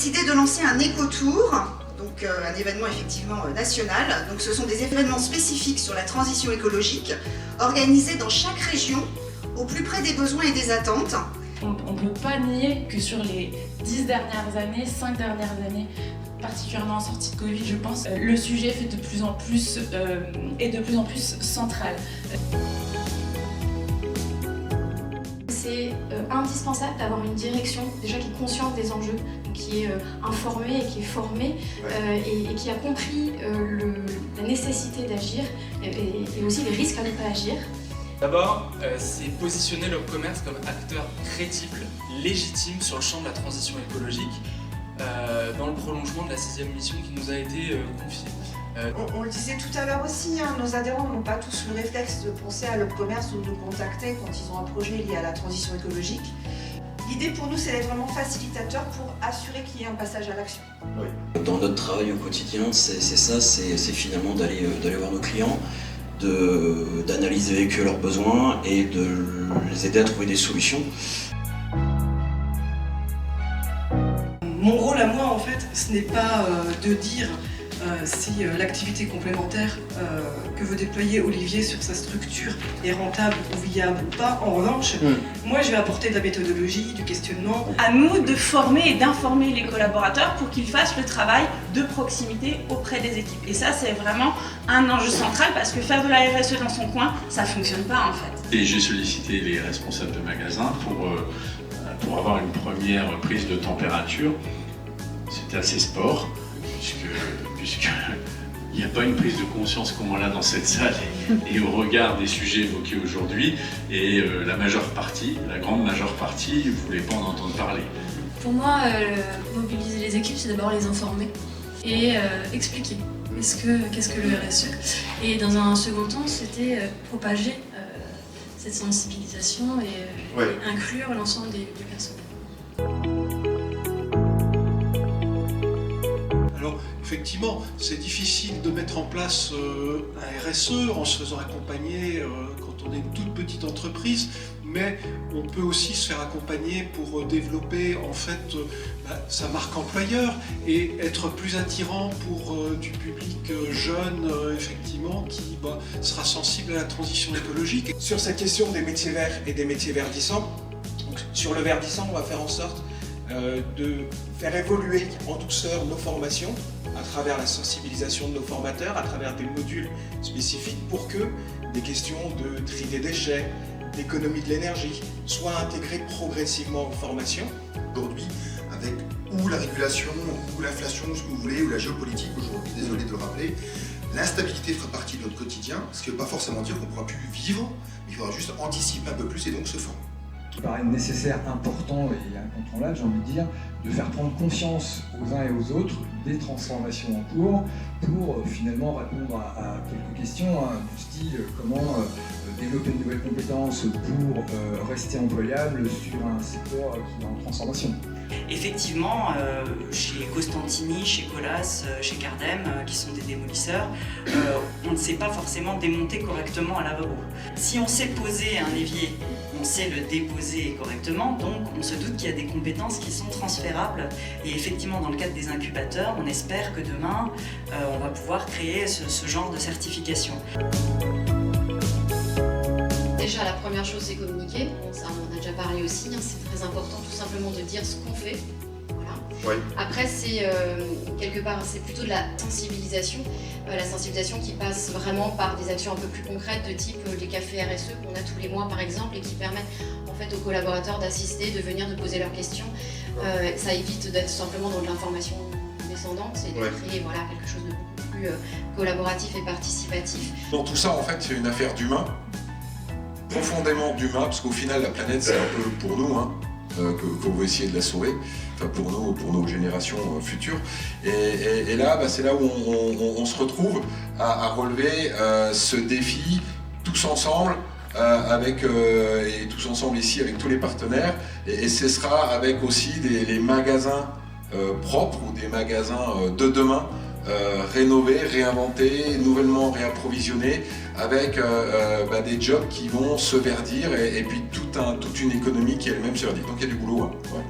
décidé de lancer un éco-tour, donc un événement effectivement national. Donc ce sont des événements spécifiques sur la transition écologique, organisés dans chaque région, au plus près des besoins et des attentes. On ne peut pas nier que sur les 10 dernières années, 5 dernières années, particulièrement en sortie de Covid, je pense, le sujet est de plus en plus central. C'est indispensable d'avoir une direction déjà qui est consciente des enjeux, qui est informée et qui est formée et qui a compris la nécessité d'agir et aussi les risques à ne pas agir. D'abord, c'est positionner le commerce comme acteur crédible, légitime sur le champ de la transition écologique, dans le prolongement de la 6e mission qui nous a été confiée. On le disait tout à l'heure aussi, hein, nos adhérents n'ont pas tous le réflexe de penser à l'e-commerce ou de nous contacter quand ils ont un projet lié à la transition écologique. L'idée pour nous, c'est d'être vraiment facilitateur pour assurer qu'il y ait un passage à l'action. Oui. Dans notre travail au quotidien, c'est finalement d'aller voir nos clients, d'analyser avec eux leurs besoins et de les aider à trouver des solutions. Mon rôle à moi, en fait, ce n'est pas de dire si l'activité complémentaire que veut déployer Olivier sur sa structure est rentable ou viable ou pas. En revanche, moi je vais apporter de la méthodologie, du questionnement. À nous de former et d'informer les collaborateurs pour qu'ils fassent le travail de proximité auprès des équipes. Et ça, c'est vraiment un enjeu central parce que faire de la RSE dans son coin, ça ne fonctionne pas en fait. Et j'ai sollicité les responsables de magasins pour avoir une première prise de température. C'était assez sport, puisqu'il n'y a pas une prise de conscience comme on l'a dans cette salle et au regard des sujets évoqués aujourd'hui, et la grande majeure partie, ne voulait pas en entendre parler. Pour moi, mobiliser les équipes, c'est d'abord les informer et expliquer qu'est-ce que le RSE. Et dans un second temps, c'était propager cette sensibilisation et inclure l'ensemble des personnes. Alors, effectivement, c'est difficile de mettre en place un RSE en se faisant accompagner quand on est une toute petite entreprise, mais on peut aussi se faire accompagner pour développer en fait sa marque employeur et être plus attirant pour du public jeune, effectivement, qui sera sensible à la transition écologique. Sur cette question des métiers verts et des métiers verdissants, donc sur le verdissant, on va faire en sorte de faire évoluer en douceur nos formations à travers la sensibilisation de nos formateurs, à travers des modules spécifiques pour que des questions de tri des déchets, d'économie de l'énergie soient intégrées progressivement aux formations. Aujourd'hui, avec ou la régulation, ou l'inflation, ce que vous voulez, ou la géopolitique aujourd'hui, désolé de le rappeler, l'instabilité fera partie de notre quotidien, ce qui ne veut pas forcément dire qu'on ne pourra plus vivre, mais il faudra juste anticiper un peu plus et donc se former. Il paraît nécessaire, important et incontournable, j'ai envie de dire, de faire prendre conscience aux uns et aux autres des transformations en cours pour finalement répondre à quelques questions du style comment développer de nouvelles compétences pour rester employable sur un secteur qui est en transformation. Effectivement, chez Costantini, chez Colas, chez Cardem, qui sont des démolisseurs, on ne sait pas forcément démonter correctement un lavabo. Si on sait poser un évier, on sait le déposer correctement, donc on se doute qu'il y a des compétences qui sont transférables. Et effectivement, dans le cadre des incubateurs, on espère que demain, on va pouvoir créer ce genre de certification. Déjà, la première chose, c'est communiquer. Ça, on en a déjà parlé aussi. C'est très important, tout simplement, de dire ce qu'on fait. Voilà. Oui. Après, c'est quelque part, c'est plutôt de la sensibilisation. La sensibilisation qui passe vraiment par des actions un peu plus concrètes, de type les cafés RSE qu'on a tous les mois, par exemple, et qui permettent en fait aux collaborateurs d'assister, de venir, de poser leurs questions. Ça évite d'être simplement dans de l'information descendante et de créer quelque chose de beaucoup plus collaboratif et participatif. Dans tout ça, en fait, c'est une affaire d'humain. Profondément d'humain, parce qu'au final la planète c'est un peu pour nous qu'on veut essayer de la sauver, enfin pour nos générations futures. Et là, c'est là où on se retrouve à relever ce défi tous ensemble, et tous ensemble ici avec tous les partenaires. Et ce sera avec aussi les magasins propres ou des magasins de demain. Rénover, réinventer, nouvellement réapprovisionner avec des jobs qui vont se verdir et puis toute une économie qui elle-même se verdit. Donc il y a du boulot. Hein. Ouais.